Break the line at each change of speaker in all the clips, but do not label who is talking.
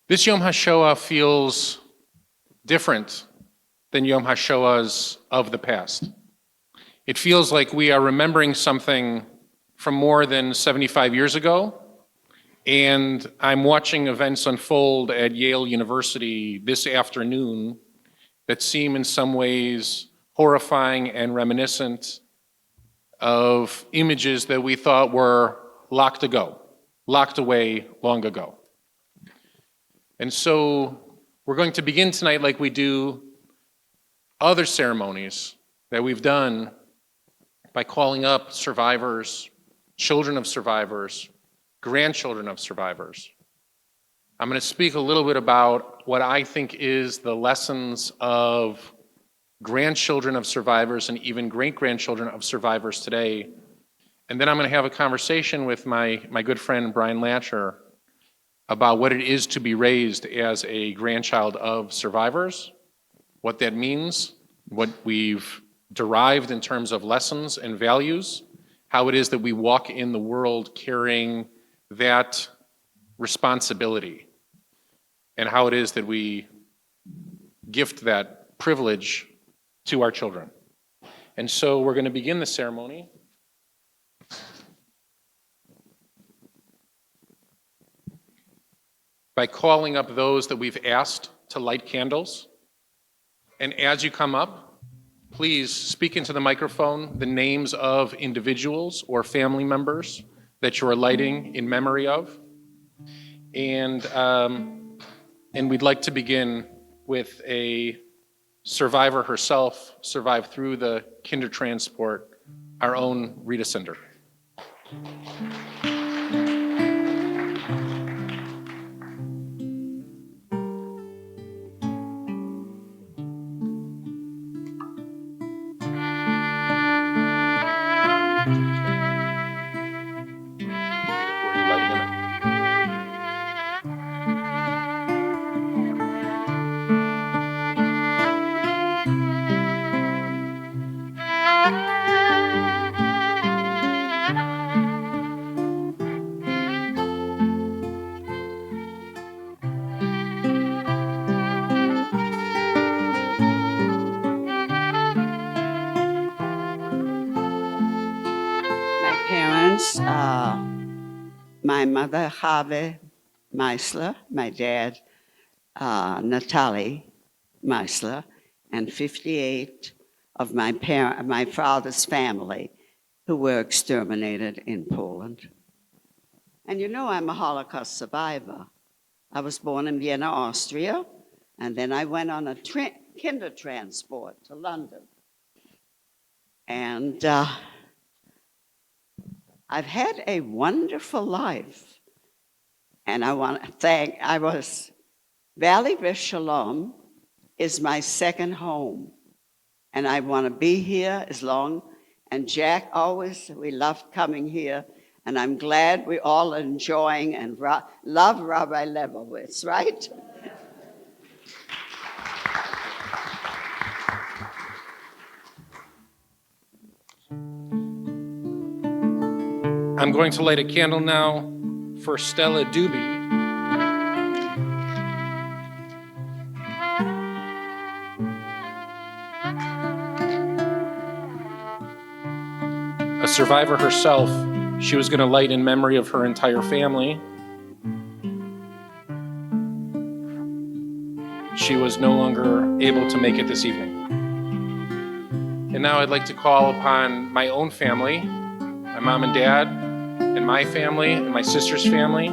This Yom HaShoah feels different than Yom HaShoahs of the past. It feels like we are remembering something from more than 75 years ago, and I'm watching events unfold at Yale University this afternoon that seem in some ways horrifying and reminiscent of images that we thought were locked away long ago. And so we're going to begin tonight like we do other ceremonies that we've done by calling up survivors, children of survivors, grandchildren of survivors. I'm going to speak a little bit about what I think is the lessons of grandchildren of survivors and even great-grandchildren of survivors today. And then I'm going to have a conversation with my good friend Brian Latcher about what it is to be raised as a grandchild of survivors, what that means, what we've derived in terms of lessons and values, how it is that we walk in the world carrying that responsibility, and how it is that we gift that privilege to our children. And so we're going to begin the ceremony by calling up those that we've asked to light candles. And as you come up, please speak into the microphone the names of individuals or family members that you are lighting in memory of. And we'd like to begin with a survivor herself, survived through the Kindertransport, our own Rita Cinder.
My mother, Harvey Meisler, my dad, Natalie Meisler, and 58 of my father's family who were exterminated in Poland. And you know I'm a Holocaust survivor. I was born in Vienna, Austria, and then I went on a Kindertransport to London. And I've had a wonderful life, and I want to thank, Valley Vis Shalom is my second home, and I want to be here as long, and Jack always, we loved coming here, and I'm glad we're all enjoying and love Rabbi Lebowitz, right?
I'm going to light a candle now for Stella Doobie. A survivor herself, she was going to light in memory of her entire family. She was no longer able to make it this evening. And now I'd like to call upon my own family, my mom and dad, and my family, and my sister's family.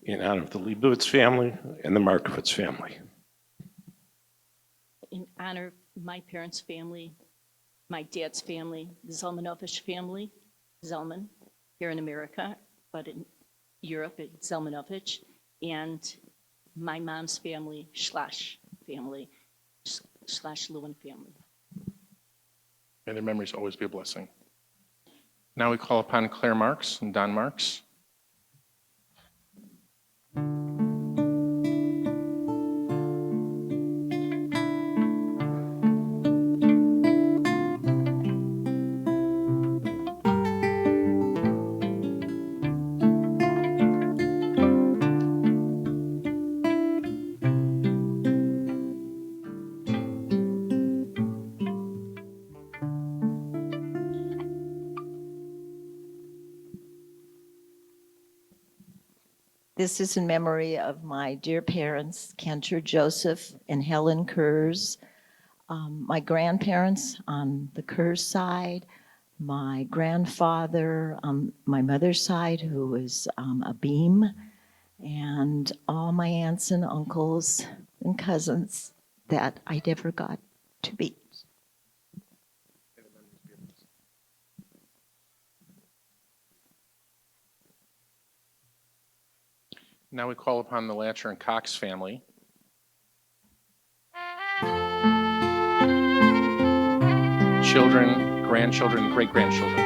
In honor of the Leibowitz family and the Markovitz family.
In honor of my parents' family, my dad's family, the Zalmanovich family, Zelman here in America, but in Europe, it's Zelmanovich, and my mom's family, Schlash family, Schlash Lewin family.
May their memories always be a blessing. Now we call upon Claire Marks and Don Marks.
This is in memory of my dear parents, Cantor Joseph and Helen Kurz, my grandparents on the Kurz side, my grandfather on my mother's side, who was a Beam, and all my aunts and uncles and cousins that I never got to meet.
Now we call upon the Latcher and Cox family. Children, grandchildren, great-grandchildren.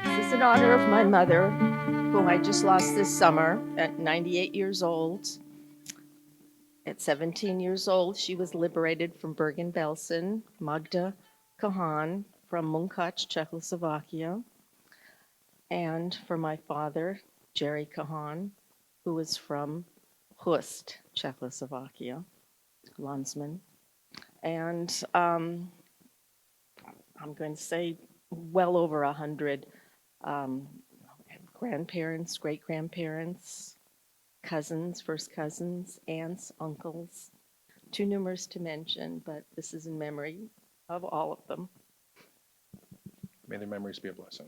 This is in honor of my mother, whom I just lost this summer at 98 years old. At 17 years old, she was liberated from Bergen-Belsen, Magda Kahan from Munkac, Czechoslovakia. And for my father, Jerry Kahan, who was from Hust, Czechoslovakia, Landsman. And I'm going to say well over 100 grandparents, great-grandparents, cousins, first cousins, aunts, uncles. Too numerous to mention, but this is in memory of all of them.
May their memories be a blessing.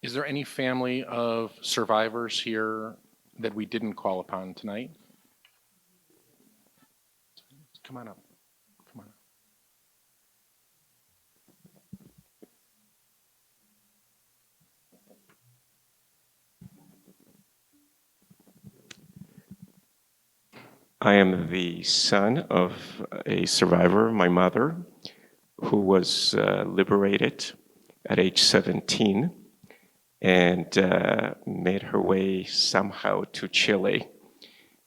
Is there any family of survivors here that we didn't call upon tonight? Come on up. Come on up.
I am the son of a survivor, my mother, who was liberated at age 17 and made her way somehow to Chile.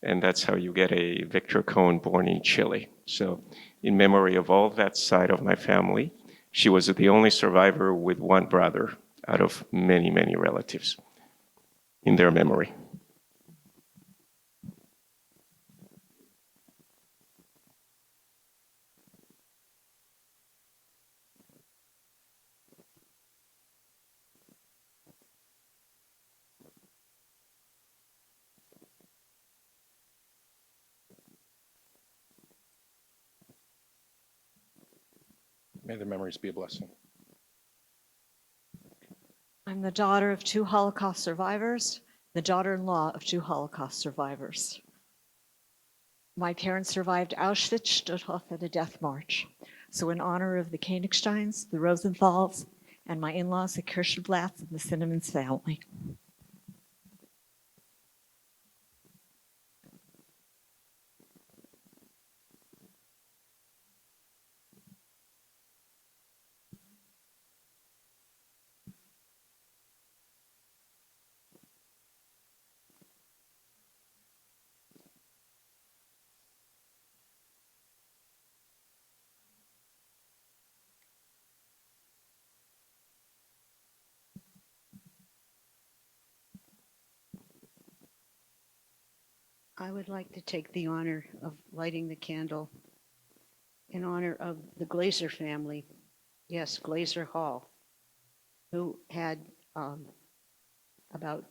And that's how you get a Victor Cohen born in Chile. So in memory of all that side of my family, she was the only survivor with one brother out of many, many relatives in their memory.
May their memories be a blessing.
I'm the daughter of 2 Holocaust survivors, the daughter-in-law of 2 Holocaust survivors. My parents survived Auschwitz, Stutthof, and a death march. So in honor of the Koenigsteins, the Rosenthals, and my in-laws, the Kirschenblatts and the Cinnamons family.
I would like to take the honor of lighting the candle in honor of the Glazer family. Yes, Glazer Hall, who had about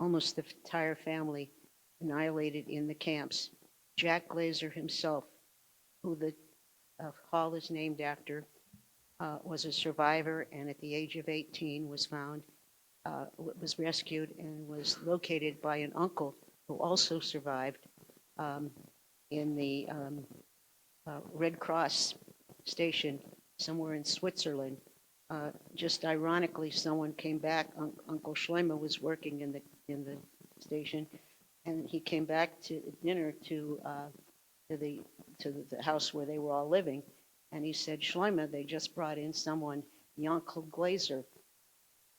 almost the entire family annihilated in the camps. Jack Glazer himself, who the hall is named after, was a survivor, and at the age of 18 was found, was rescued and was located by an uncle who also survived in the Red Cross station somewhere in Switzerland. Just ironically, someone came back. Uncle Schleimer was working in the station, and he came back to dinner to the house where they were all living, and he said, "Schleimer, they just brought in someone, the Uncle Glazer."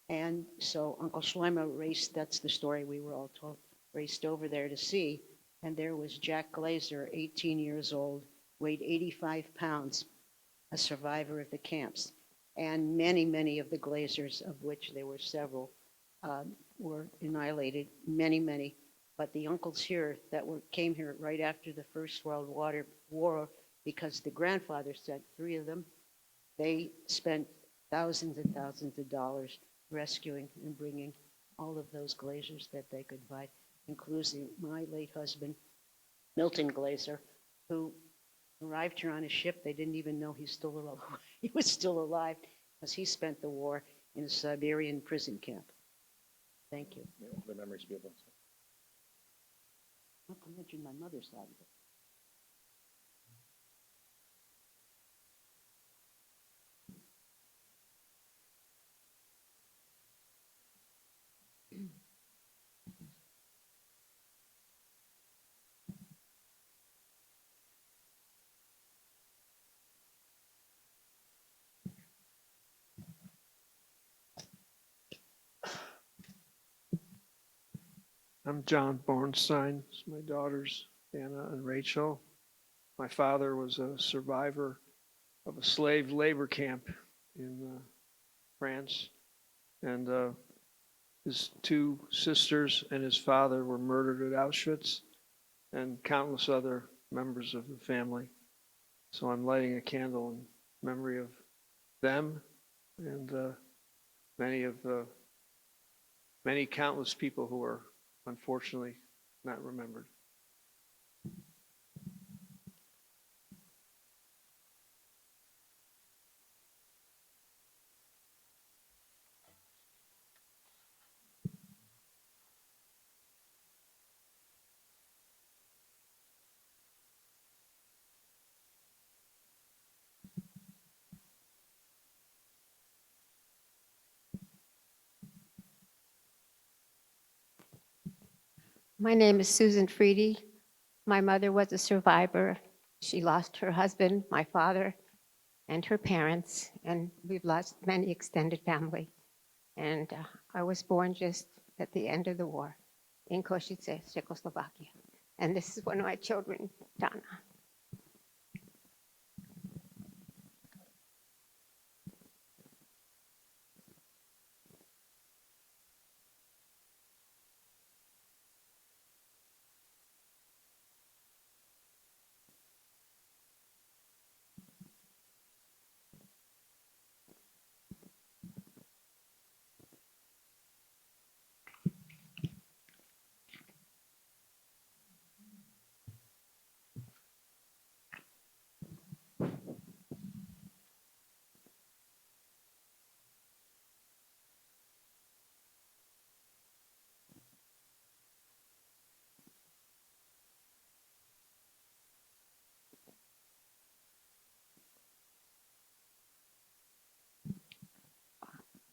And so Uncle Schleimer raced. That's the story we were all told. Raced over there to see, and there was Jack Glazer, 18 years old, weighed 85 pounds, a survivor of the camps. And many, many of the Glazers, of which there were several, were annihilated, many, many. But the uncles here that came here right after the First World War, because the grandfather sent 3 of them, they spent thousands and thousands of dollars rescuing and bringing all of those Glazers that they could find, including my late husband, Milton Glazer, who arrived here on a ship. They didn't even know he was still alive, because he spent the war in a Siberian prison camp. Thank you.
The memories be able to.
Not to mention my mother's side of it.
I'm John Bornstein. It's my daughters, Anna and Rachel. My father was a survivor of a slave labor camp in France, and his 2 sisters and his father were murdered at Auschwitz, and countless other members of the family. So I'm lighting a candle in memory of them and many countless people who are unfortunately not remembered.
My name is Susan Freedy. My mother was a survivor. She lost her husband, my father, and her parents, and we've lost many extended family. And I was born just at the end of the war in Košice, Czechoslovakia. And this is one of my children, Donna.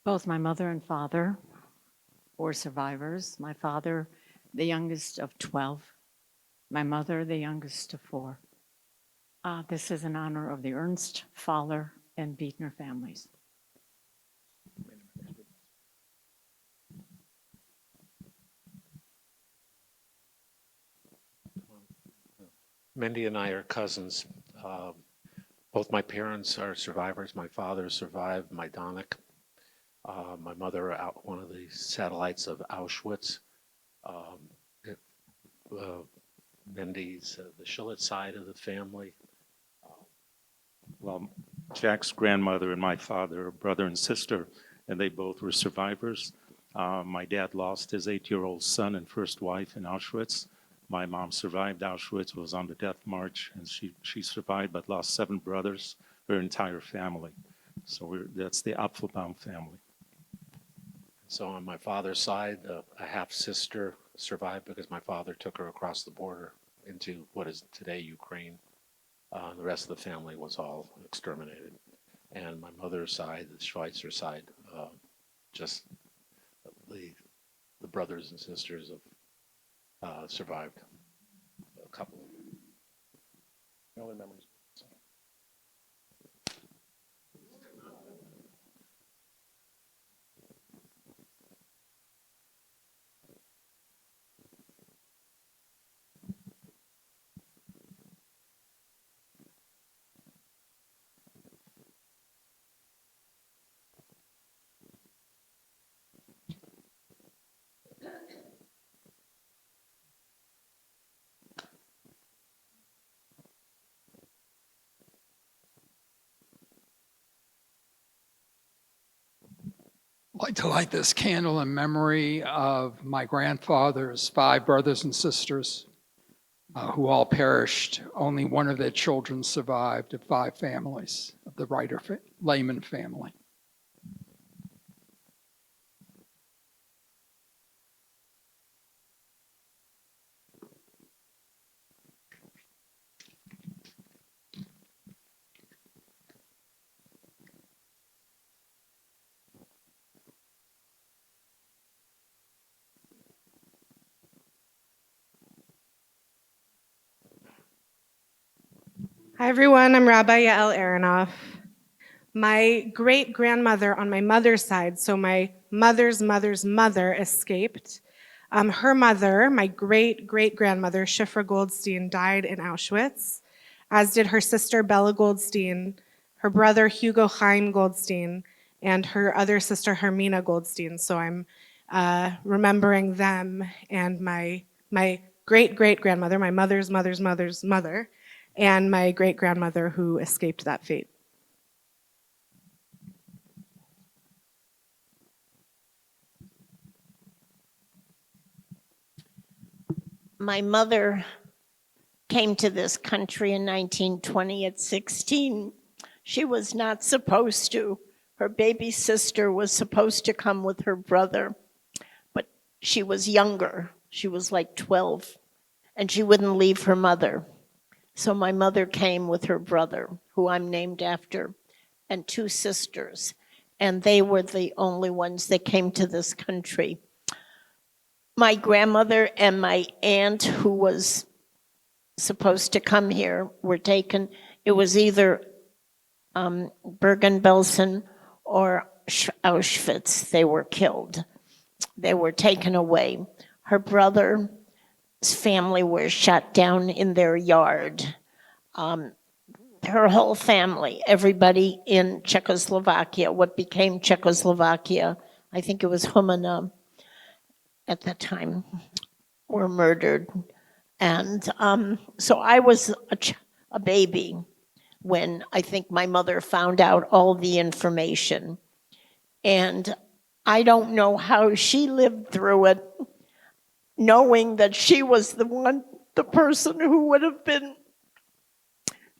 Both my mother and father were survivors. My father, the youngest of 12. My mother, the youngest of 4. This is in honor of the Ernst, Fowler, and Bietner families.
Mindy and I are cousins. Both my parents are survivors. My father survived Majdanek. My mother out one of the satellites of Auschwitz. Mendy's, the Shillett side of the family.
Well, Jack's grandmother and my father are brother and sister, and they both were survivors. My dad lost his 8-year-old son and first wife in Auschwitz. My mom survived Auschwitz, was on the death march, and she survived but lost 7 brothers, her entire family. So that's the Apfelbaum family.
So on my father's side, a half-sister survived because my father took her across the border into what is today Ukraine. The rest of the family was all exterminated. And my mother's side, the Schweitzer side, just the brothers and sisters of survived. A couple. Family members.
I'd like to light this candle in memory of my grandfather's 5 brothers and sisters who all perished. Only one of their children survived of 5 families, of the Reiter Lehman family.
Hi, everyone. I'm Rabbi Yael Aronoff. My great-grandmother on my mother's side, so my mother's mother's mother, escaped. Her mother, my great-great-grandmother, Shifra Goldstein, died in Auschwitz, as did her sister Bella Goldstein, her brother Hugo Chaim Goldstein, and her other sister Hermina Goldstein. So I'm remembering them and my great-great-grandmother, my mother's mother's mother's mother, and my great-grandmother who escaped that fate.
My mother came to this country in 1920 at 16. She was not supposed to. Her baby sister was supposed to come with her brother, but she was younger. She was like 12, and she wouldn't leave her mother. So my mother came with her brother, who I'm named after, and 2 sisters, and they were the only ones that came to this country. My grandmother and my aunt, who was supposed to come here, were taken. It was either Bergen-Belsen or Auschwitz. They were killed. They were taken away. Her brother's family were shot down in their yard. Her whole family, everybody in Czechoslovakia, what became Czechoslovakia, I think it was Humana at that time, were murdered. And so I was a baby when I think my mother found out all the information. And I don't know how she lived through it, knowing that she was the person who would have been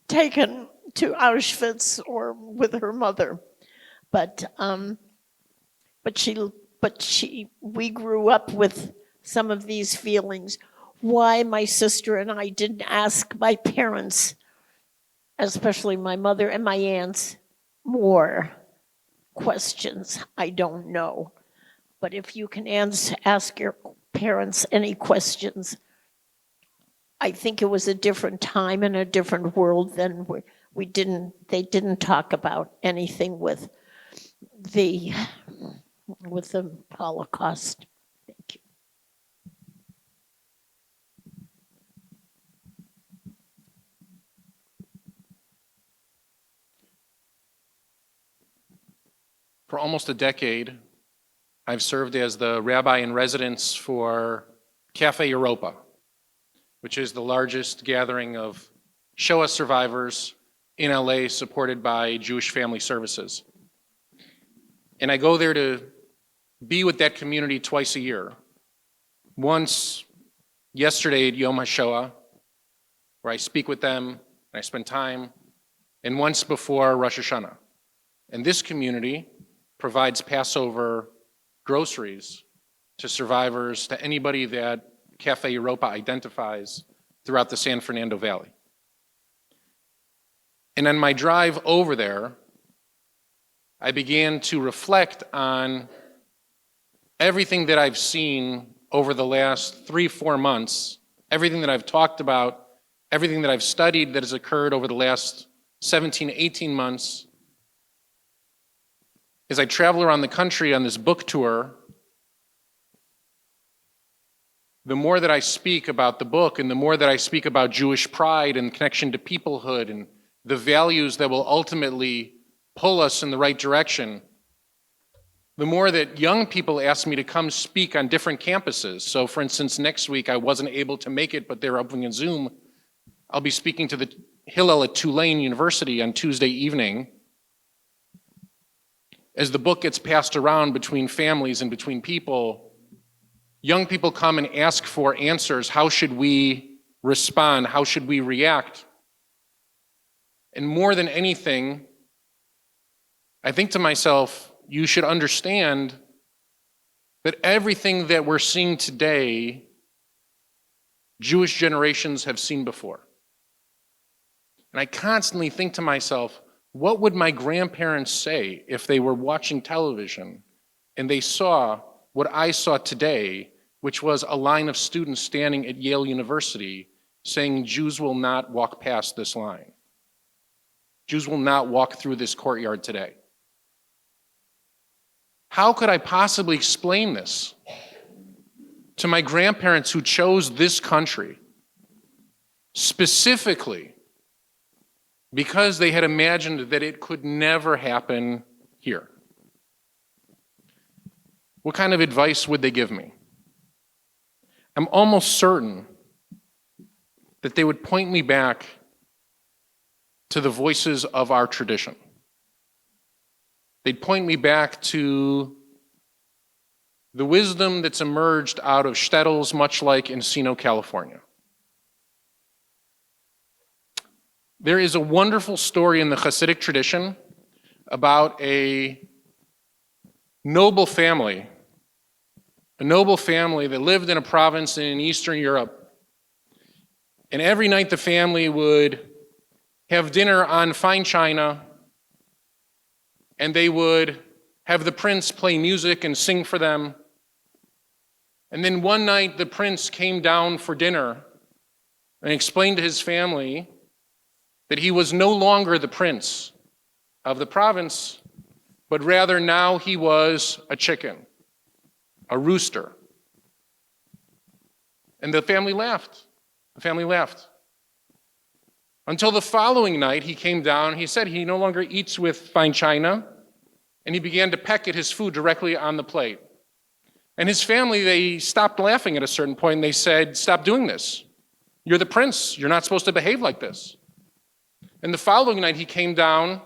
taken to Auschwitz or with her mother. But we grew up with some of these feelings. Why my sister and I didn't ask my parents, especially my mother and my aunts, more questions, I don't know. But if you can ask your parents any questions, I think it was a different time and a different world than they didn't talk about anything with the Holocaust. Thank you.
For almost a decade, I've served as the rabbi in residence for Cafe Europa, which is the largest gathering of Shoah survivors in LA supported by Jewish Family Services. And I go there to be with that community twice a year. Once yesterday at Yom HaShoah, where I speak with them and I spend time, and once before Rosh Hashanah. And this community provides Passover groceries to survivors, to anybody that Cafe Europa identifies throughout the San Fernando Valley. And on my drive over there, I began to reflect on everything that I've seen over the last 3-4 months, everything that I've talked about, everything that I've studied that has occurred over the last 17, 18 months. As I travel around the country on this book tour, the more that I speak about the book and the more that I speak about Jewish pride and connection to peoplehood and the values that will ultimately pull us in the right direction, the more that young people ask me to come speak on different campuses. So for instance, next week I wasn't able to make it, but they're opening a Zoom. I'll be speaking to the Hillel at Tulane University on Tuesday evening. As the book gets passed around between families and between people, young people come and ask for answers. How should we respond? How should we react? And more than anything, I think to myself, you should understand that everything that we're seeing today, Jewish generations have seen before. And I constantly think to myself, what would my grandparents say if they were watching television and they saw what I saw today, which was a line of students standing at Yale University saying Jews will not walk past this line. Jews will not walk through this courtyard today. How could I possibly explain this to my grandparents who chose this country specifically because they had imagined that it could never happen here? What kind of advice would they give me? I'm almost certain that they would point me back to the voices of our tradition. They'd point me back to the wisdom that's emerged out of shtetls, much like Encino, California. There is a wonderful story in the Hasidic tradition about a noble family that lived in a province in Eastern Europe. And every night the family would have dinner on fine china, and they would have the prince play music and sing for them. And then one night the prince came down for dinner and explained to his family that he was no longer the prince of the province, but rather now he was a chicken, a rooster. And the family laughed. The family laughed. Until the following night, he came down, he said he no longer eats with fine china, and he began to peck at his food directly on the plate. And his family, they stopped laughing at a certain point, and they said, "Stop doing this. You're the prince. You're not supposed to behave like this." And the following night, he came down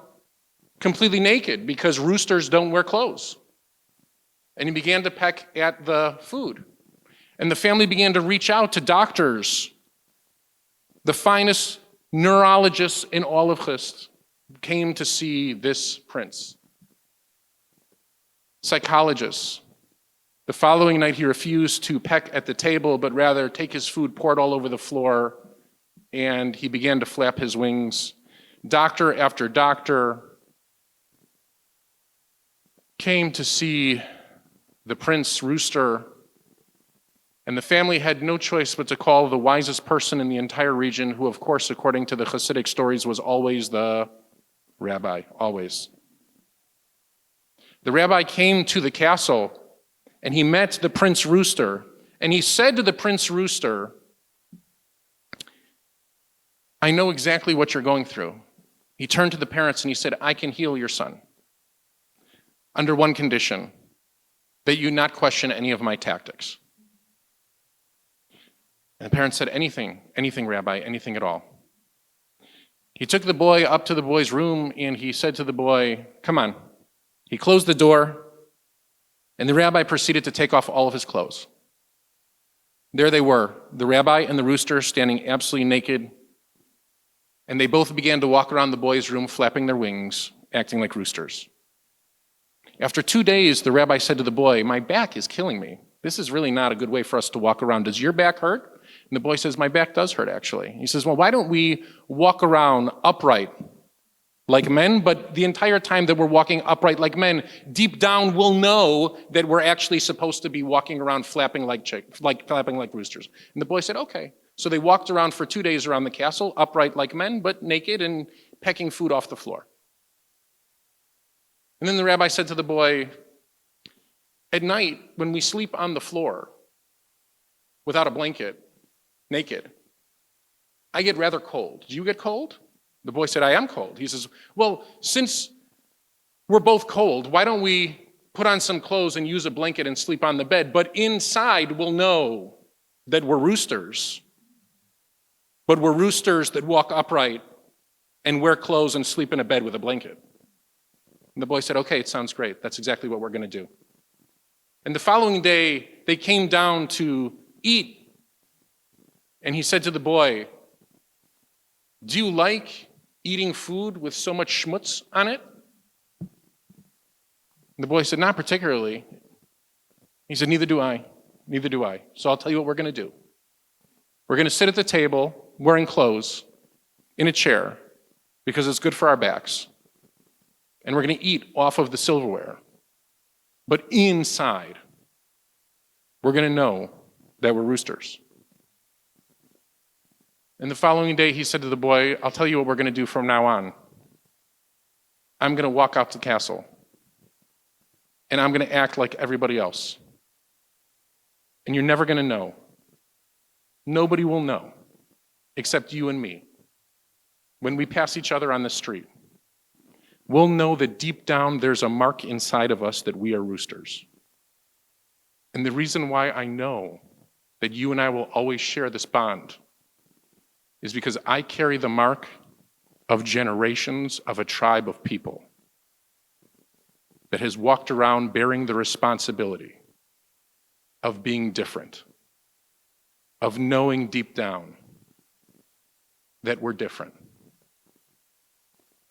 completely naked because roosters don't wear clothes. And he began to peck at the food. And the family began to reach out to doctors, the finest neurologists in all of Chist came to see this prince. Psychologists. The following night, he refused to peck at the table, but rather take his food, pour it all over the floor, and he began to flap his wings. Doctor after doctor came to see the prince rooster, and the family had no choice but to call the wisest person in the entire region, who, of course, according to the Hasidic stories, was always the rabbi, always. The rabbi came to the castle, and he met the prince rooster, and he said to the prince rooster, "I know exactly what you're going through." He turned to the parents and he said, "I can heal your son under one condition, that you not question any of my tactics." And the parents said, anything, Rabbi, anything at all. He took the boy up to the boy's room and he said to the boy, come on. He closed the door and the rabbi proceeded to take off all of his clothes. There they were, the rabbi and the rooster standing absolutely naked, and they both began to walk around the boy's room flapping their wings, acting like roosters. After 2 days, the rabbi said to the boy, my back is killing me. This is really not a good way for us to walk around. Does your back hurt? And the boy says, my back does hurt, actually. He says, well, why don't we walk around upright like men, but the entire time that we're walking upright like men, deep down we'll know that we're actually supposed to be walking around flapping like roosters. And the boy said, okay. So they walked around for 2 days around the castle, upright like men, but naked and pecking food off the floor. And then the rabbi said to the boy, at night, when we sleep on the floor without a blanket, naked, I get rather cold. Do you get cold? The boy said, I am cold. He says, well, since we're both cold, why don't we put on some clothes and use a blanket and sleep on the bed? But inside we'll know that we're roosters. But we're roosters that walk upright and wear clothes and sleep in a bed with a blanket. And the boy said, okay, it sounds great. That's exactly what we're going to do. And the following day, they came down to eat. And he said to the boy, do you like eating food with so much schmutz on it? And the boy said, not particularly. He said, neither do I. Neither do I. So I'll tell you what we're going to do. We're going to sit at the table wearing clothes in a chair because it's good for our backs. And we're going to eat off of the silverware. But inside, we're going to know that we're roosters. And the following day, he said to the boy, I'll tell you what we're going to do from now on. I'm going to walk out to the castle, and I'm going to act like everybody else. And you're never going to know. Nobody will know, except you and me. When we pass each other on the street, we'll know that deep down there's a mark inside of us that we are roosters. And the reason why I know that you and I will always share this bond is because I carry the mark of generations of a tribe of people that has walked around bearing the responsibility of being different, of knowing deep down that we're different,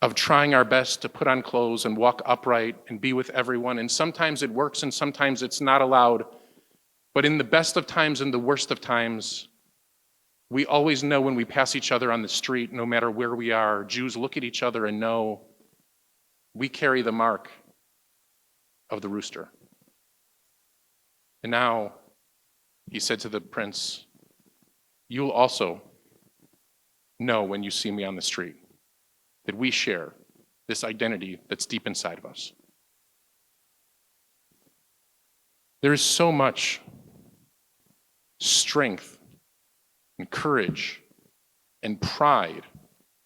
of trying our best to put on clothes and walk upright and be with everyone. And sometimes it works and sometimes it's not allowed. But in the best of times and the worst of times, we always know when we pass each other on the street, no matter where we are, Jews look at each other and know we carry the mark of the rooster. And now, he said to the prince, you'll also know when you see me on the street that we share this identity that's deep inside of us. There is so much strength and courage and pride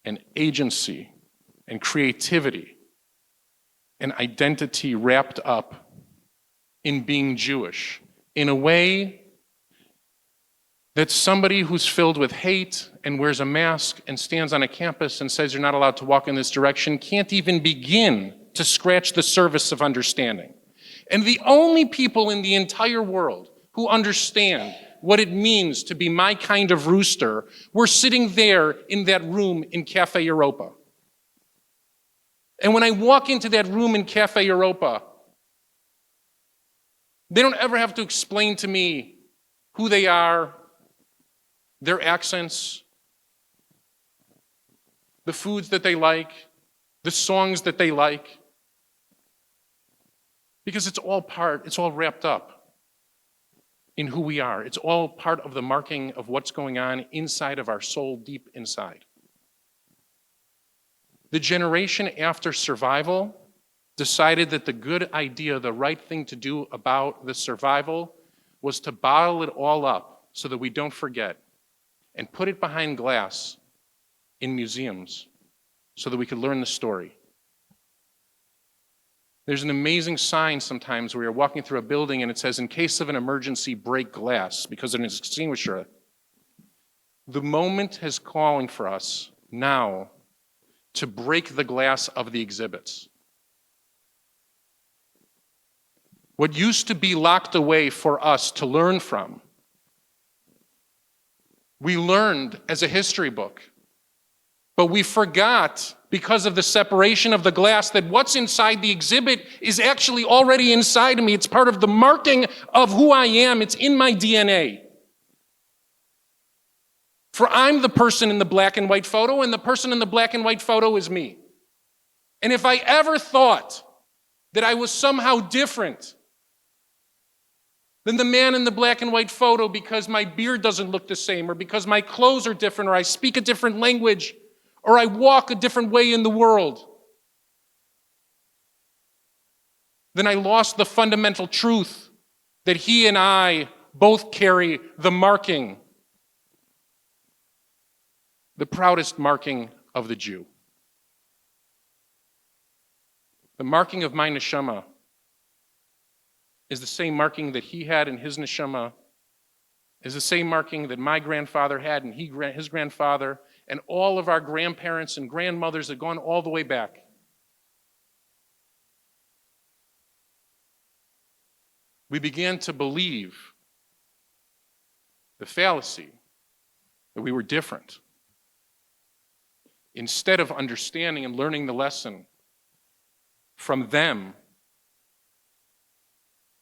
and agency and creativity and identity wrapped up in being Jewish in a way that somebody who's filled with hate and wears a mask and stands on a campus and says you're not allowed to walk in this direction can't even begin to scratch the surface of understanding. And the only people in the entire world who understand what it means to be my kind of rooster were sitting there in that room in Cafe Europa. And when I walk into that room in Cafe Europa, they don't ever have to explain to me who they are, their accents, the foods that they like, the songs that they like. Because it's all wrapped up in who we are. It's all part of the marking of what's going on inside of our soul, deep inside. The generation after survival decided that the good idea, the right thing to do about the survival was to bottle it all up so that we don't forget and put it behind glass in museums so that we could learn the story. There's an amazing sign sometimes where you're walking through a building and it says, in case of an emergency, break glass, because there's an extinguisher The moment is calling for us now to break the glass of the exhibits. What used to be locked away for us to learn from, we learned as a history book, but we forgot because of the separation of the glass that what's inside the exhibit is actually already inside of me. It's part of the marking of who I am. It's in my DNA. For I'm the person in the black and white photo, and the person in the black and white photo is me. And if I ever thought that I was somehow different than the man in the black and white photo because my beard doesn't look the same, or because my clothes are different, or I speak a different language, or I walk a different way in the world, then I lost the fundamental truth that he and I both carry the marking, the proudest marking of the Jew. The marking of my neshama is the same marking that he had in his neshama, is the same marking that my grandfather had and his grandfather, and all of our grandparents and grandmothers had gone all the way back. We began to believe the fallacy that we were different, instead of understanding and learning the lesson from them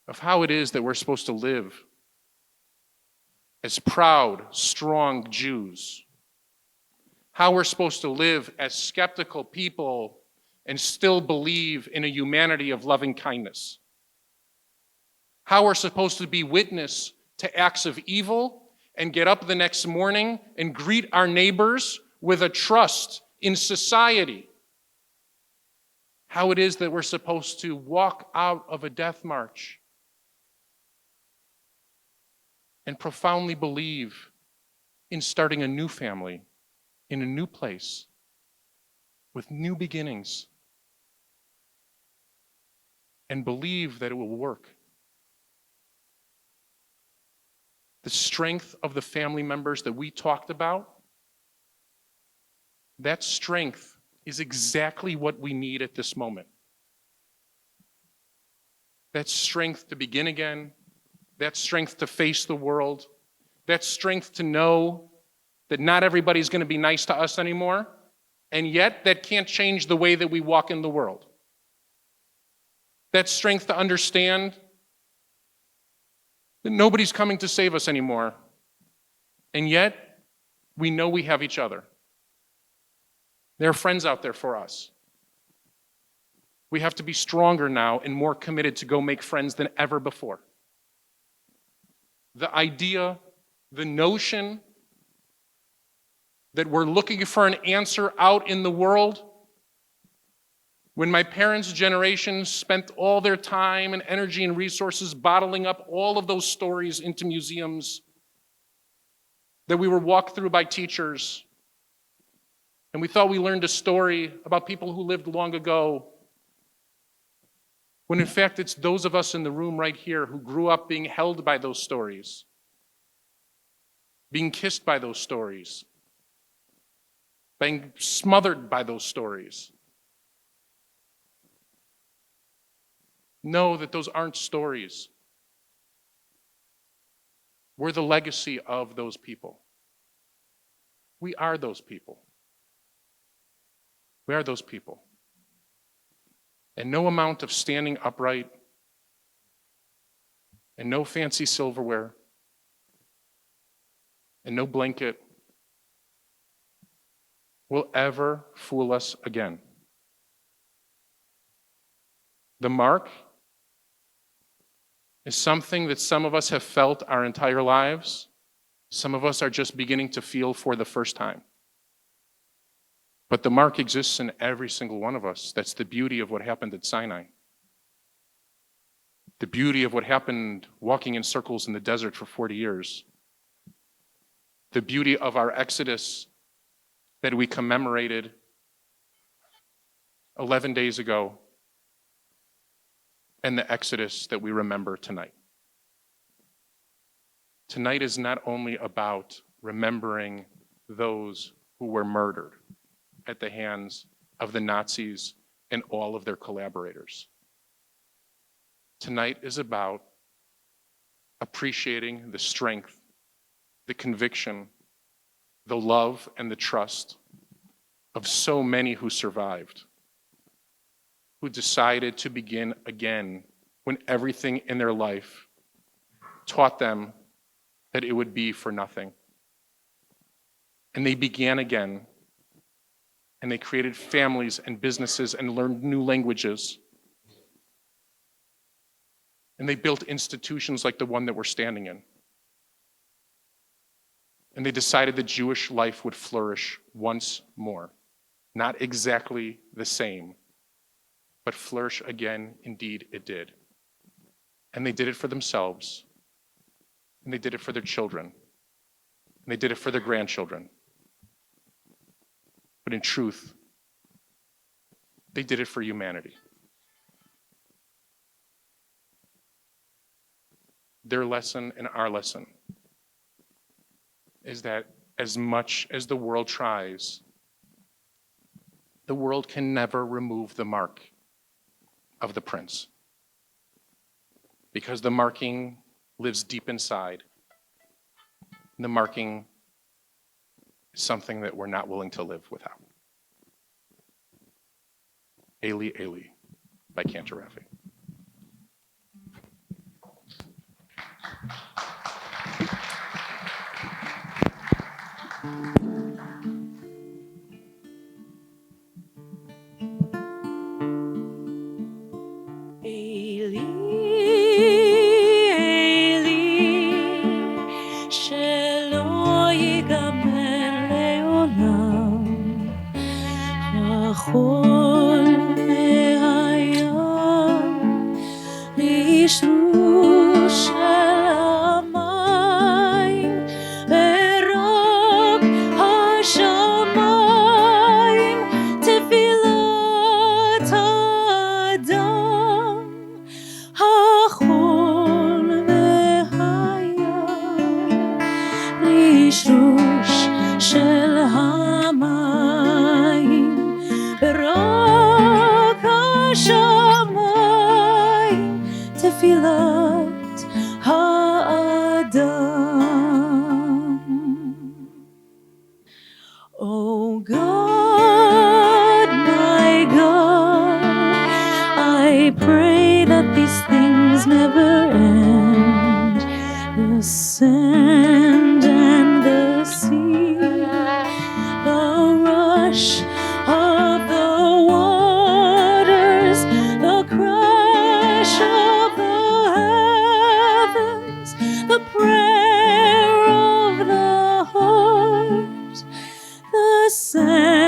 of how it is that we're supposed to live as proud, strong Jews, how we're supposed to live as skeptical people and still believe in a humanity of loving kindness, how we're supposed to be witness to acts of evil and get up the next morning and greet our neighbors with a trust in society, how it is that we're supposed to walk out of a death march and profoundly believe in starting a new family in a new place with new beginnings and believe that it will work. The strength of the family members that we talked about, that strength is exactly what we need at this moment. That strength to begin again, that strength to face the world, that strength to know that not everybody's going to be nice to us anymore, and yet that can't change the way that we walk in the world. That strength to understand that nobody's coming to save us anymore, and yet we know we have each other. There are friends out there for us. We have to be stronger now and more committed to go make friends than ever before. The idea, the notion that we're looking for an answer out in the world, when my parents' generation spent all their time and energy and resources bottling up all of those stories into museums that we were walked through by teachers, and we thought we learned a story about people who lived long ago, when in fact it's those of us in the room right here who grew up being held by those stories, being kissed by those stories, being smothered by those stories. Know that those aren't stories. We're the legacy of those people. We are those people. We are those people. And no amount of standing upright and no fancy silverware and no blanket will ever fool us again. The mark is something that some of us have felt our entire lives. Some of us are just beginning to feel for the first time. But the mark exists in every single one of us. That's the beauty of what happened at Sinai. The beauty of what happened walking in circles in the desert for 40 years. The beauty of our Exodus that we commemorated 11 days ago, and the Exodus that we remember tonight. Tonight is not only about remembering those who were murdered at the hands of the Nazis and all of their collaborators. Tonight is about appreciating the strength, the conviction, the love, and the trust of so many who survived, who decided to begin again when everything in their life taught them that it would be for nothing. And they began again, and they created families and businesses and learned new languages. And they built institutions like the one that we're standing in. And they decided that Jewish life would flourish once more. Not exactly the same, but flourish again, indeed it did. And they did it for themselves, and they did it for their children, and they did it for their grandchildren. But in truth, they did it for humanity. Their lesson and our lesson is that as much as the world tries, the world can never remove the mark of the prince, because the marking lives deep inside. The marking is something that we're not willing to live without. Eli, Eli by Cantor Raffi.
Oh God, my God, I pray that these things never end. The sand and the sea, the rush of the waters, the crash of the heavens, the prayer of the heart, the sand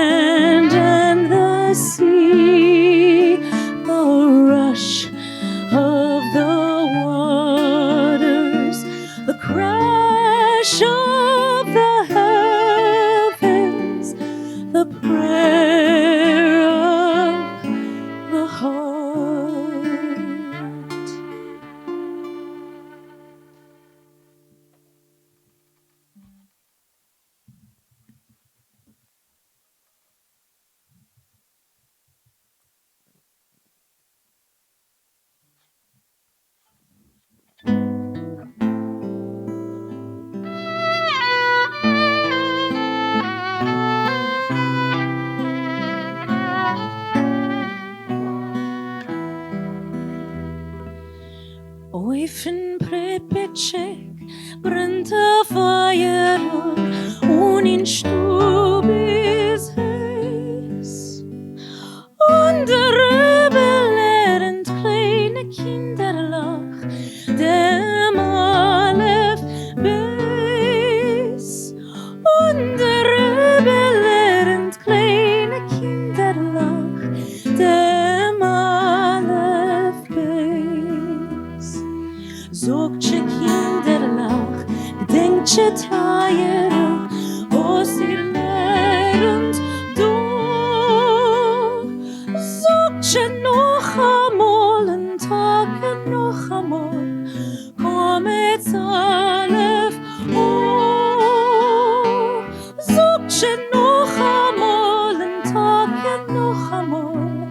noch einmal, ein Tag noch einmal,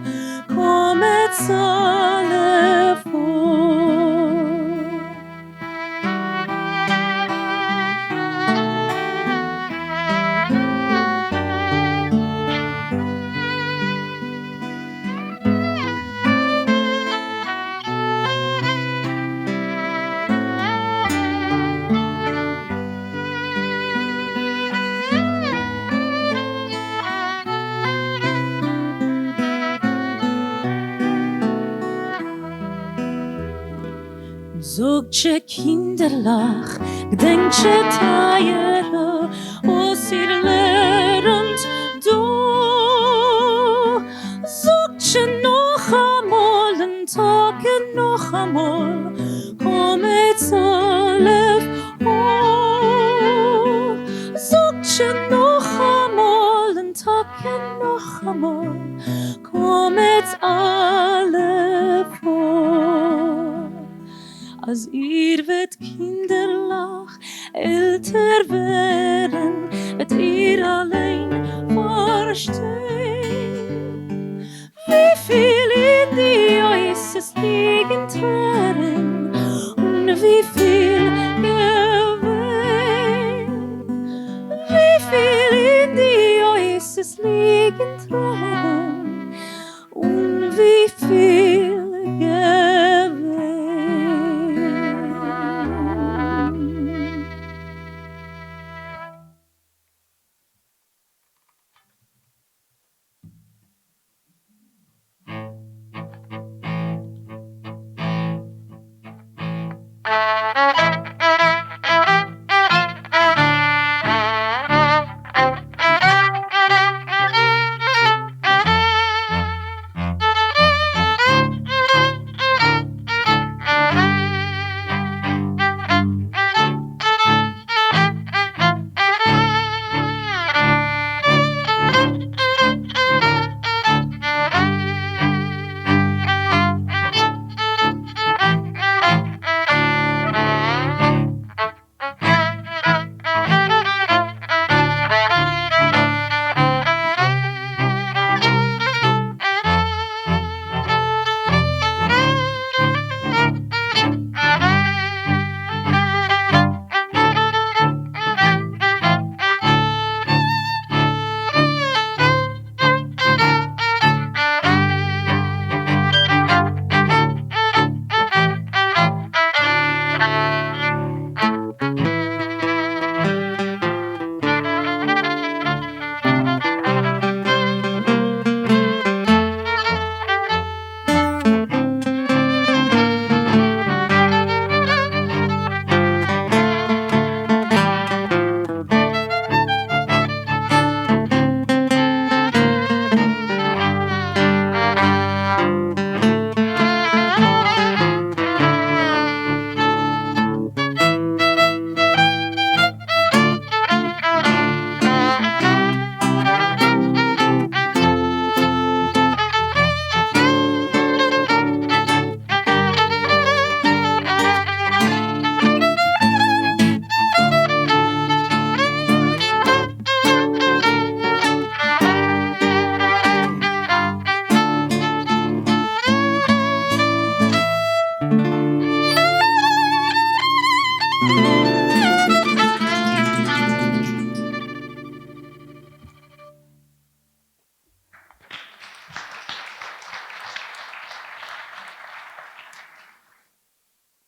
kommt alle vor. Zogt je kinderlach, gedenkt je tijeren, als ihr lernt du. Zogt je nog einmal, een Tag noch einmal, kommt alle vor. Zogt je nog einmal, een Tag noch einmal, kommt alle vor. Als ihr wird kinderlach älter werden, wird ihr allein verstehen, wie viel in die Äußers liegen Tränen und wie viel Gewinn. Wie viel in die Äußers liegen Tränen und wie viel Gewinn.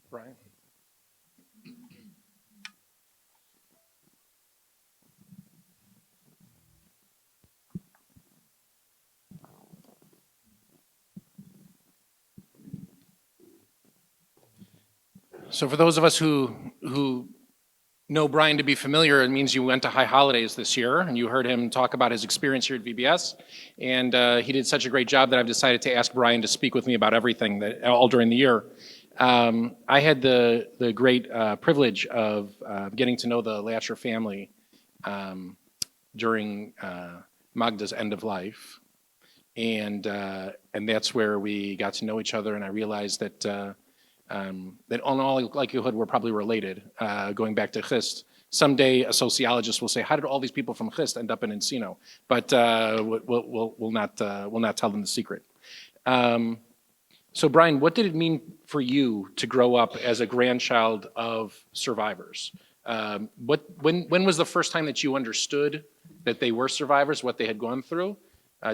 Brian? So for those of us who know Brian to be familiar, it means you went to High Holidays this year, and you heard him talk about his experience here at VBS. And he did such a great job that I've decided to ask Brian to speak with me about everything that all during the year. I had the great privilege of getting to know the Latcher family during Magda's end of life, and that's where we got to know each other, and I realized that in all likelihood we're probably related, going back to Chist, Someday a sociologist will say, how did all these people from Chist end up in Encino? But we'll not tell them the secret. So Brian, what did it mean for you to grow up as a grandchild of survivors? When was the first time that you understood that they were survivors, what they had gone through?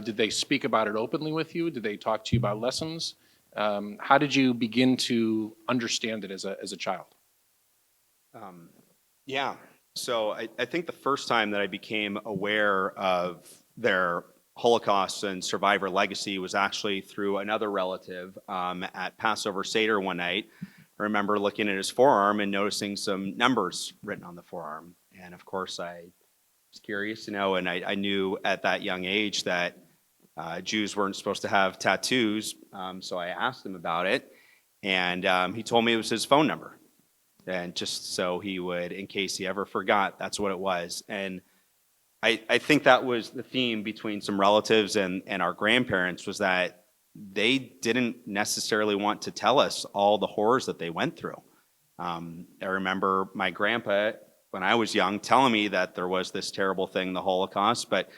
Did they speak about it openly with you? Did they talk to you about lessons? How did you begin to understand it as a child?
Yeah. So I think the first time that I became aware of their Holocaust and survivor legacy was actually through another relative at Passover Seder one night. I remember looking at his forearm and noticing some numbers written on the forearm. And of course, I was curious to know, and I knew at that young age that Jews weren't supposed to have tattoos. So I asked him about it, and he told me it was his phone number. And just so he would, in case he ever forgot, that's what it was. And I think that was the theme between some relatives and our grandparents, was that they didn't necessarily want to tell us all the horrors that they went through. I remember my grandpa, when I was young, telling me that there was this terrible thing, the Holocaust, but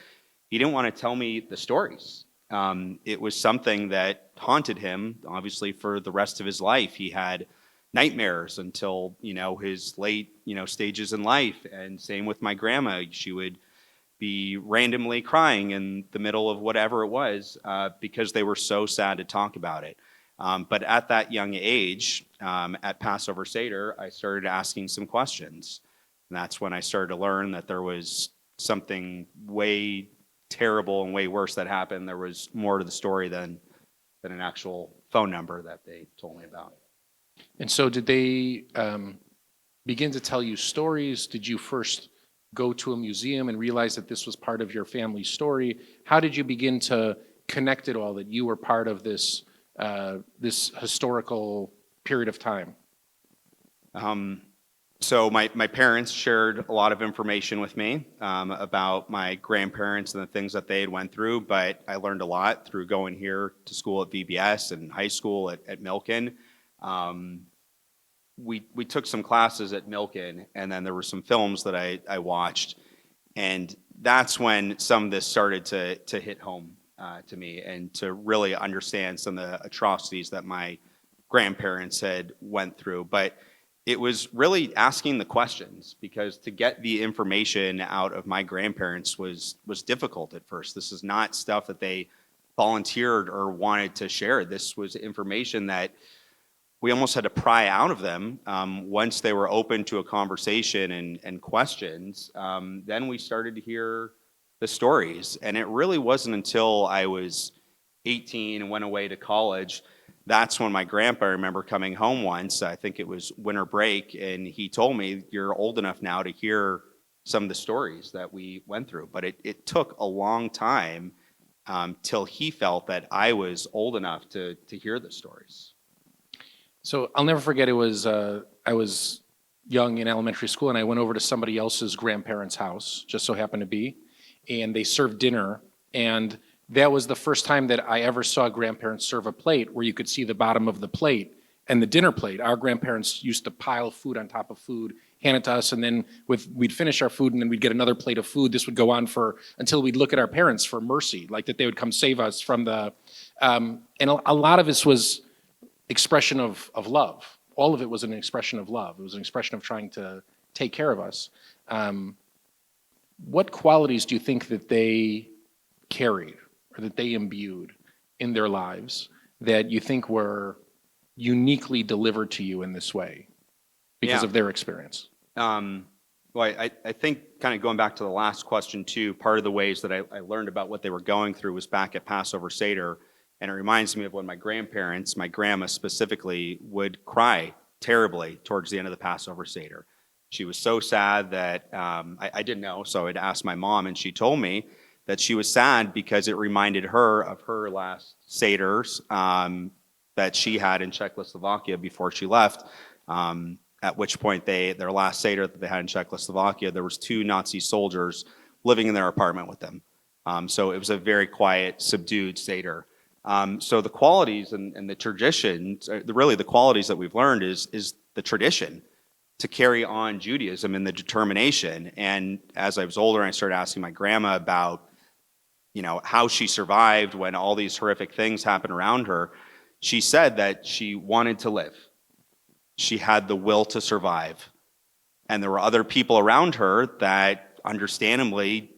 he didn't want to tell me the stories. It was something that haunted him, obviously, for the rest of his life. He had nightmares until, his late, stages in life. And same with my grandma. She would be randomly crying in the middle of whatever it was because they were so sad to talk about it. But at that young age, at Passover Seder, I started asking some questions. And that's when I started to learn that there was something way terrible and way worse that happened. There was more to the story than an actual phone number that they told me about.
And so did they begin to tell you stories? Did you first go to a museum and realize that this was part of your family's story? How did you begin to connect it all, that you were part of this this historical period of time?
So my parents shared a lot of information with me about my grandparents and the things that they had went through, but I learned a lot through going here to school at VBS and high school at Milken. We took some classes at Milken, and then there were some films that I watched, and that's when some of this started to hit home to me, and to really understand some of the atrocities that my grandparents had went through. But it was really asking the questions, because to get the information out of my grandparents was difficult at first. This is not stuff that they volunteered or wanted to share. This was information that we almost had to pry out of them. Once they were open to a conversation and questions, then we started to hear the stories. And it really wasn't until I was 18 and went away to college, that's when my grandpa, I remember coming home once, I think it was winter break, and he told me, you're old enough now to hear some of the stories that we went through. But it took a long time till he felt that I was old enough to hear the stories.
So I'll never forget, I was young in elementary school, and I went over to somebody else's grandparents' house, just so happened to be, and they served dinner, and that was the first time that I ever saw grandparents serve a plate where you could see the bottom of the plate and the dinner plate. Our grandparents used to pile food on top of food, hand it to us, and then we'd finish our food, and then we'd get another plate of food. This would go on until we'd look at our parents for mercy, like that they would come save us from the, and a lot of this was expression of love. All of it was an expression of love. It was an expression of trying to take care of us. What qualities do you think that they carried, or that they imbued in their lives, that you think were uniquely delivered to you in this way because of their experience?
Well, I think, kind of going back to the last question too, part of the ways that I learned about what they were going through was back at Passover Seder. And it reminds me of when my grandparents, my grandma specifically, would cry terribly towards the end of the Passover Seder. She was so sad that I didn't know, so I'd ask my mom, and she told me that she was sad because it reminded her of her last Seders that she had in Czechoslovakia before she left, at which point their last Seder that they had in Czechoslovakia, there was 2 Nazi soldiers living in their apartment with them. So it was a very quiet, subdued Seder. So the qualities and the traditions, really the qualities that we've learned is the tradition. to carry on Judaism and the determination. And as I was older, I started asking my grandma about, how she survived when all these horrific things happened around her. She said that she wanted to live. She had the will to survive. And there were other people around her that understandably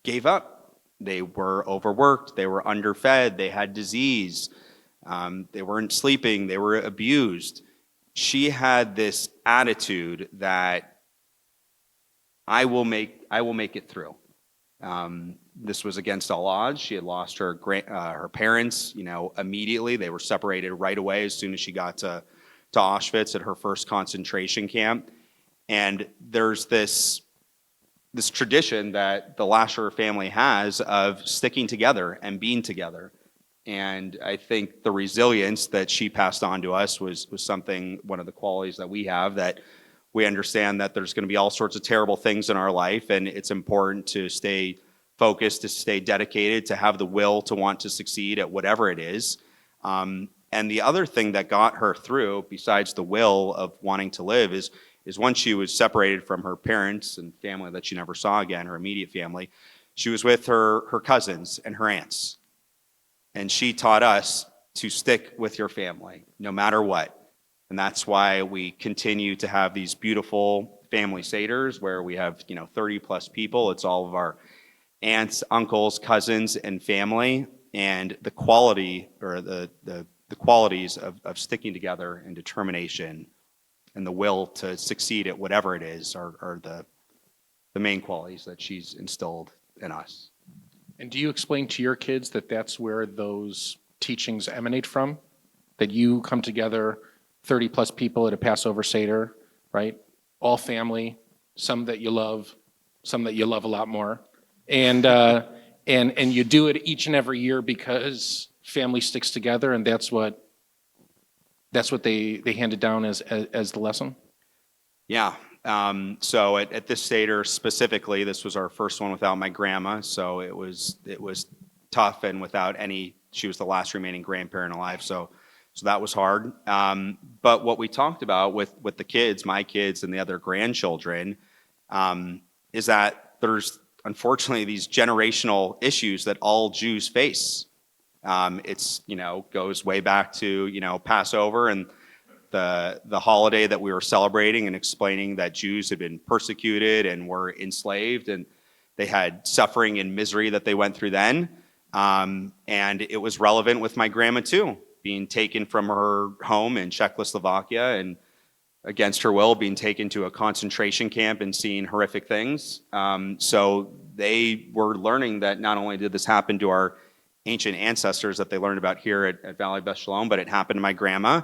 gave up. They were overworked, they were underfed, they had disease, they weren't sleeping, they were abused. She had this attitude that I will make it through. This was against all odds. She had lost her parents, immediately. They were separated right away as soon as she got to Auschwitz at her first concentration camp. And there's this tradition that the Lasher family has of sticking together and being together. And I think the resilience that she passed on to us was something, one of the qualities that we have, that we understand that there's going to be all sorts of terrible things in our life, and it's important to stay focused, to stay dedicated, to have the will to want to succeed at whatever it is. And the other thing that got her through, besides the will of wanting to live, is once she was separated from her parents and family that she never saw again, her immediate family, she was with her cousins and her aunts. And she taught us to stick with your family, no matter what. And that's why we continue to have these beautiful family seders where we have 30 plus people. It's all of our aunts, uncles, cousins, and family. And the quality, or the qualities of sticking together and determination and the will to succeed at whatever it is are the main qualities that she's instilled in us.
And do you explain to your kids that that's where those teachings emanate from? That you come together, 30 plus people at a Passover Seder, right? All family, some that you love, some that you love a lot more. And you do it each and every year because family sticks together, and that's what they handed down as the lesson?
Yeah. So at this Seder specifically, this was our first one without my grandma, so it was tough, and she was the last remaining grandparent alive, so that was hard. But what we talked about with the kids, my kids and the other grandchildren, is that there's unfortunately these generational issues that all Jews face. It's goes way back to Passover and the holiday that we were celebrating, and explaining that Jews had been persecuted and were enslaved, and they had suffering and misery that they went through then. And it was relevant with my grandma too, being taken from her home in Czechoslovakia and against her will being taken to a concentration camp and seeing horrific things. So they were learning that not only did this happen to our ancient ancestors that they learned about here at Valley Beth Shalom, but it happened to my grandma.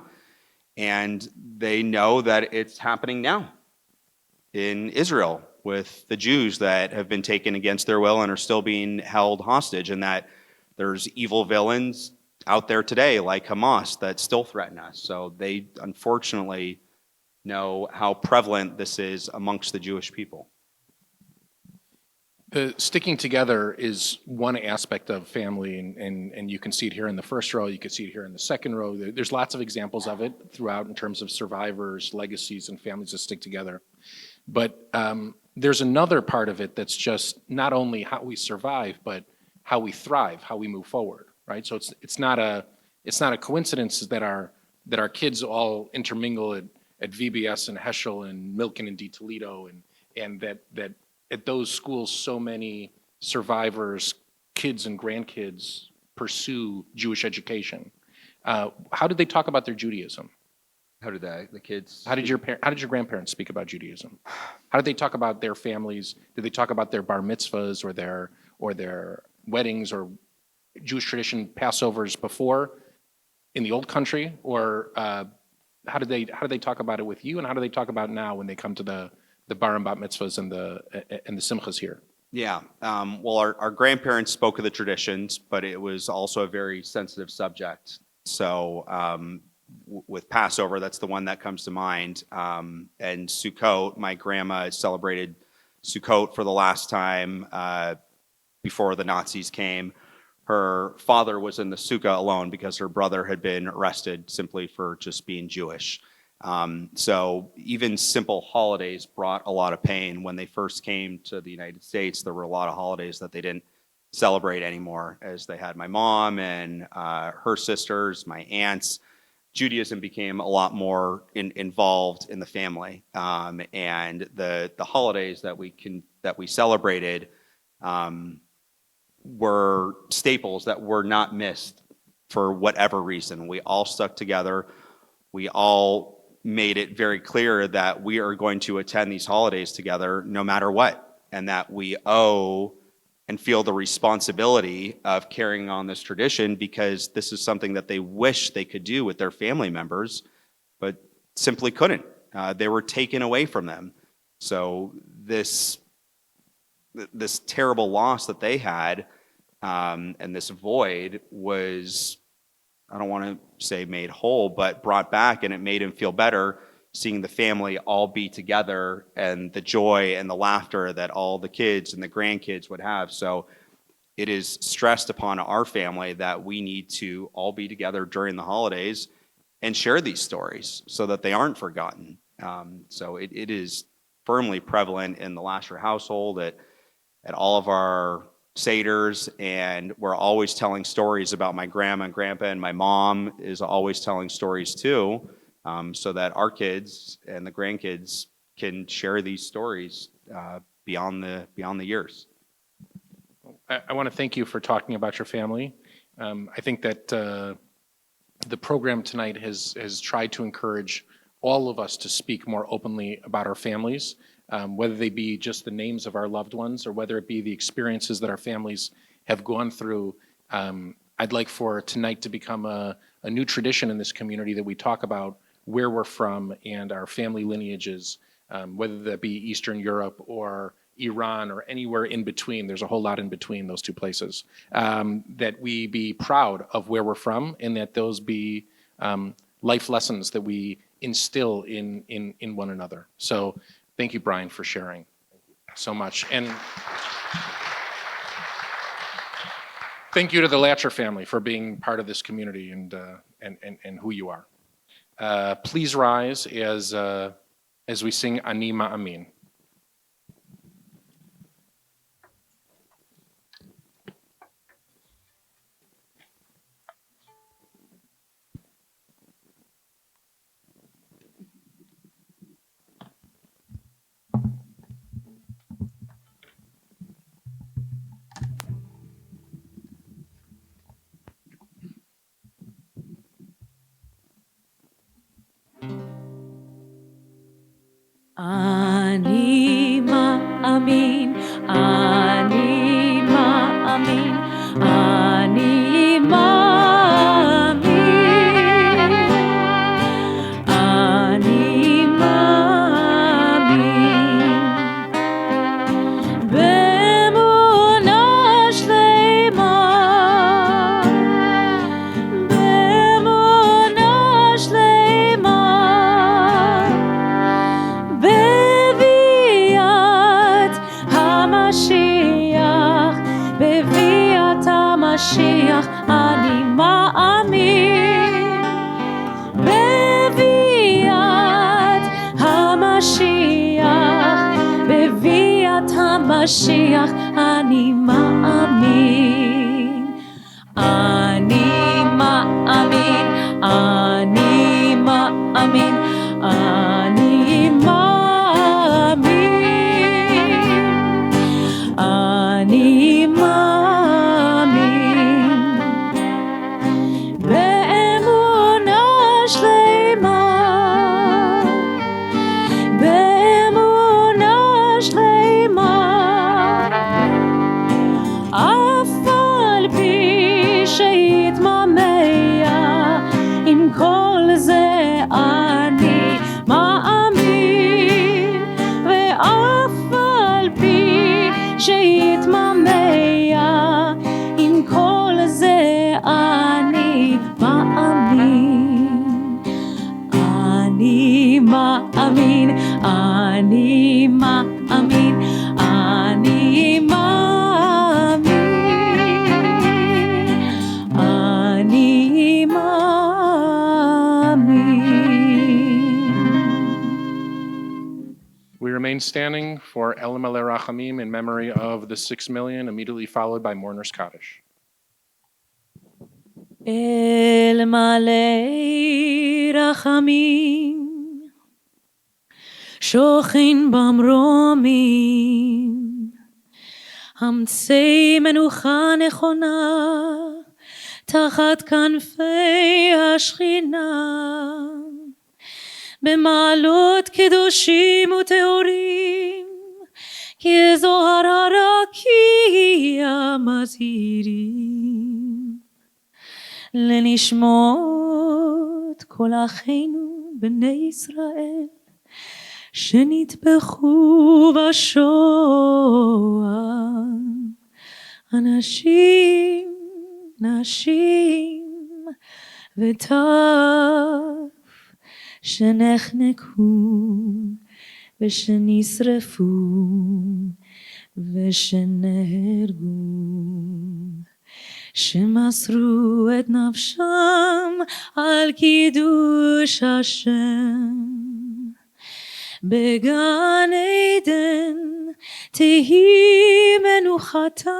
And they know that it's happening now in Israel with the Jews that have been taken against their will and are still being held hostage, and that there's evil villains out there today like Hamas that still threaten us. So they unfortunately know how prevalent this is amongst the Jewish people.
Sticking together is one aspect of family, and you can see it here in the first row, you can see it here in the second row. There's lots of examples of it throughout in terms of survivors, legacies, and families that stick together. But there's another part of it that's just not only how we survive, but how we thrive, how we move forward, right? So it's not a coincidence that our kids all intermingle at VBS and Heschel and Milken and D. Toledo, and that at those schools, so many survivors, kids and grandkids pursue Jewish education. How did they talk about their Judaism?
How did the kids?
How did your grandparents speak about Judaism? How did they talk about their families? Did they talk about their bar mitzvahs or their weddings or Jewish tradition Passovers before in the old country? Or how did they talk about it with you? And how do they talk about it now when they come to the bar and bat mitzvahs and the simchas here?
Yeah, well, our grandparents spoke of the traditions, but it was also a very sensitive subject. So with Passover, that's the one that comes to mind. And Sukkot, my grandma celebrated Sukkot for the last time before the Nazis came. Her father was in the sukkah alone because her brother had been arrested simply for just being Jewish. So even simple holidays brought a lot of pain. When they first came to the United States, there were a lot of holidays that they didn't celebrate anymore, as they had my mom and her sisters, my aunts. Judaism became a lot more involved in the family, and the holidays that we celebrated were staples that were not missed for whatever reason. We all stuck together. We all made it very clear that we are going to attend these holidays together no matter what, and that we owe and feel the responsibility of carrying on this tradition, because this is something that they wish they could do with their family members, but simply couldn't. They were taken away from them. So this terrible loss that they had, and this void was, I don't want to say made whole, but brought back, and it made him feel better seeing the family all be together and the joy and the laughter that all the kids and the grandkids would have. So it is stressed upon our family that we need to all be together during the holidays and share these stories so that they aren't forgotten. So it is firmly prevalent in the Lasher household at all of our seders, and we're always telling stories about my grandma and grandpa, and my mom is always telling stories too, so that our kids and the grandkids can share these stories beyond the years.
I want to thank you for talking about your family. I think that the program tonight has tried to encourage all of us to speak more openly about our families, whether they be just the names of our loved ones or whether it be the experiences that our families have gone through. I'd like for tonight to become a new tradition in this community that we talk about where we're from and our family lineages, whether that be Eastern Europe or Iran or anywhere in between. There's a whole lot in between those two places. That we be proud of where we're from, and that those be life lessons that we instill in one another. So thank you, Brian, for sharing so much. And thank you to the Latcher family for being part of this community and who you are. Please rise as we sing Ani Ma'amin.
Ani ma'amin, ani ma'amin, ani ma'amin, ani ma'amin, be'emunah shleima, be'emunah shleima. בביאת המשיח, בביאת המשיח, אני מאמין. בביאת המשיח, בביאת המשיח, אני מאמין. אני מאמין, אני מאמין, אני מאמין, אני מאמין, באמונה שלמה, באמונה שלמה, אף על פי שיתממע, עם כל זה אני מאמין, ואף על פי שיתממע, עם כל זה אני מאמין. אני מאמין, אני מאמין, אני מאמין, אני מאמין.
remain standing for El Maleh Rachamim in memory of the 6 million, immediately followed by Mourner's Kaddish.
El Maleh Rachamim שוכן במרומים, המציא מנוחה נכונה תחת כנפי השכינה, במעלות קדושים וטהורים, כזוהר הרקיע מזהירים, לנשמות כל אחינו בני ישראל, שנטבחו בשואה, אנשים, נשים וטף, שנחנקו ושנשרפו ושנהרגו, שמסרו את נפשם על קידוש השם. בגן עדן תהי מנוחתם,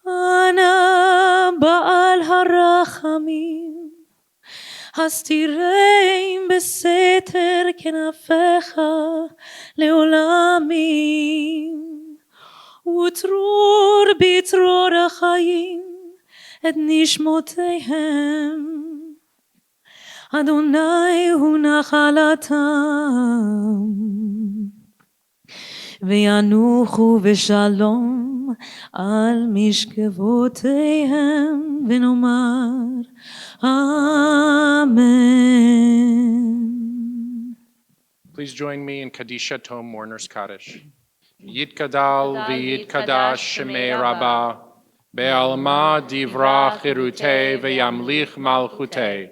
אנא בעל הרחמים, הסתירם בסתר כנפיך לעולמים, וטרור בטרור החיים את נשמותיהם. אדוני הוא נחלתם, וינוחו בשלום על משכבותיהם, ונאמר אמן.
Please join me in Kadisha Tom Mourner's Kaddish. Yitkadal v'yitkadash shemei Rabbah, be'alma divra chirutei ve'yamlich malchutei.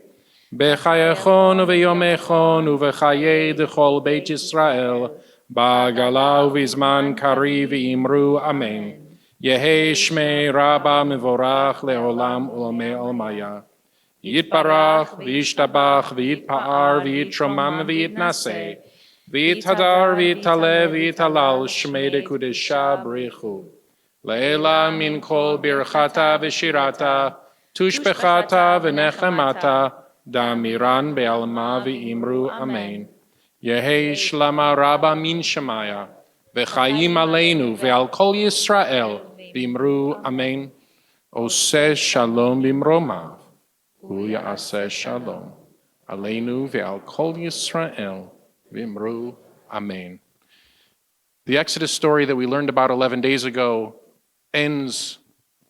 בחייכון וביומכון ובחיי דכל בית ישראל, בעגלה ובזמן קריב ואמרו אמן. יהי שמי רבה מבורך לעולם ולעולמי עולמיה. יתברך וישתבח ויתפאר ויתרומם ויתנשא, ויתהדר ויתעלה ויתהלל שמי דקודשה בריחו. לעילה מן כל ברכתה ושירתה, תושבחתה ונחמתה, דאמירן בעלמה ואמרו אמן. יהי שלמה רבה מן שמיה, וחיים עלינו ועל כל ישראל, ואמרו אמן. עושה שלום במרומיו, הוא יעשה שלום עלינו ועל כל ישראל, ואמרו amen. The Exodus story that we learned about 11 days ago ends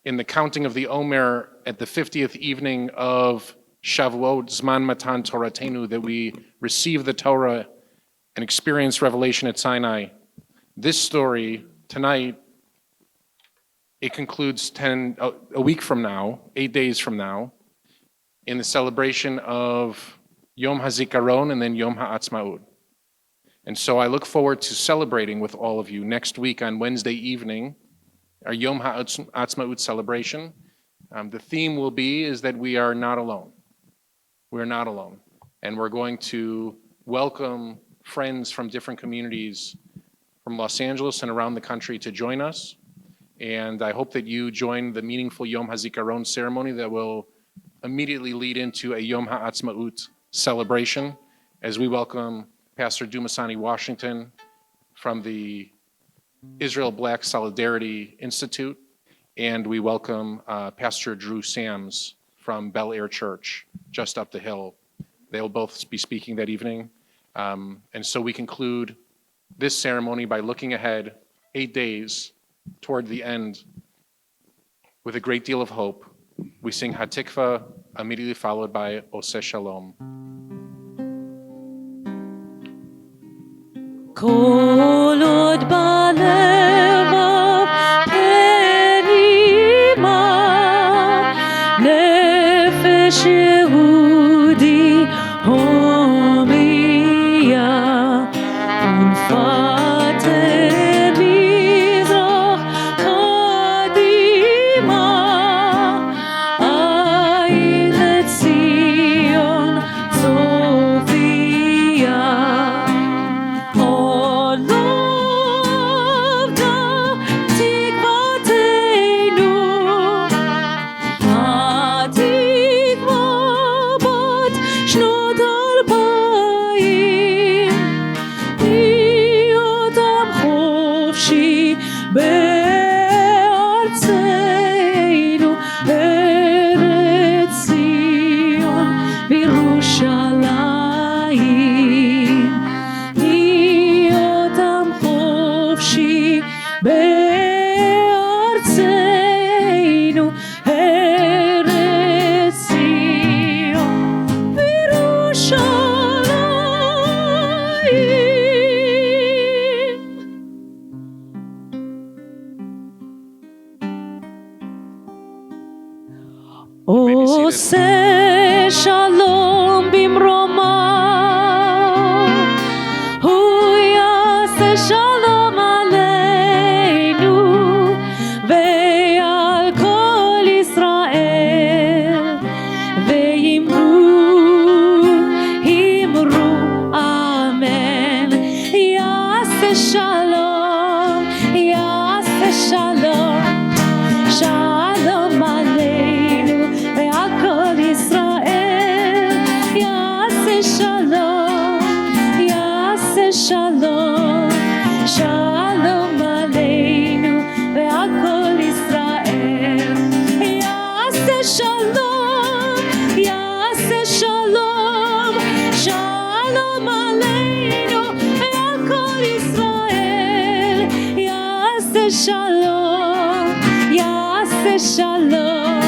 in the counting of the Omer at the 50th evening of Shavuot, Zman Matan Toratenu, that we receive the Torah and experience revelation at Sinai. This story, tonight, it concludes a week from now, 8 days from now, in the celebration of Yom HaZikaron and then Yom HaAtzmaut. And so I look forward to celebrating with all of you next week on Wednesday evening, our Yom HaAtzmaut celebration. The theme will be is that we are not alone. We're not alone. And we're going to welcome friends from different communities from Los Angeles and around the country to join us. And I hope that you join the meaningful Yom HaZikaron ceremony that will immediately lead into a Yom HaAtzmaut celebration as we welcome Pastor Dumasani Washington from the Israel Black Solidarity Institute, and we welcome Pastor Drew Sams from Bel Air Church, just up the hill. They'll both be speaking that evening. And so we conclude this ceremony by looking ahead 8 days toward the end with a great deal of hope. We sing Hatikva, immediately followed by Oseh Shalom.
כל עוד בלבב פנימה, נפש יהודי הומייה, ונפתה מזרח קדימה, עין לציון צופיה. Oh עושה שלום במרומיו, הוא יעשה שלום עלינו ועל כל ישראל, ואמרו אמן. יעשה שלום, יעשה שלום, שלום עלינו ועל כל ישראל. יעשה שלום, יעשה שלום, שלום עלינו ועל כל ישראל. יעשה שלום, יעשה שלום, שלום עלינו ועל כל ישראל. יעשה שלום, יעשה שלום,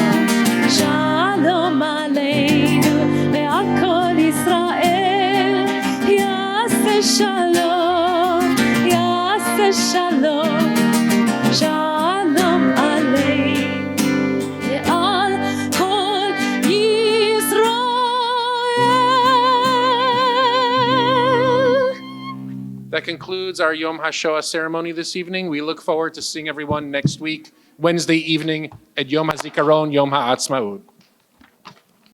שלום עלינו ועל כל ישראל. יעשה שלום, יעשה שלום, שלום עלינו ועל כל ישראל.
That concludes our Yom HaShoah ceremony this evening. We look forward to seeing everyone next week, Wednesday evening at Yom HaZikaron, Yom HaAtzmaut.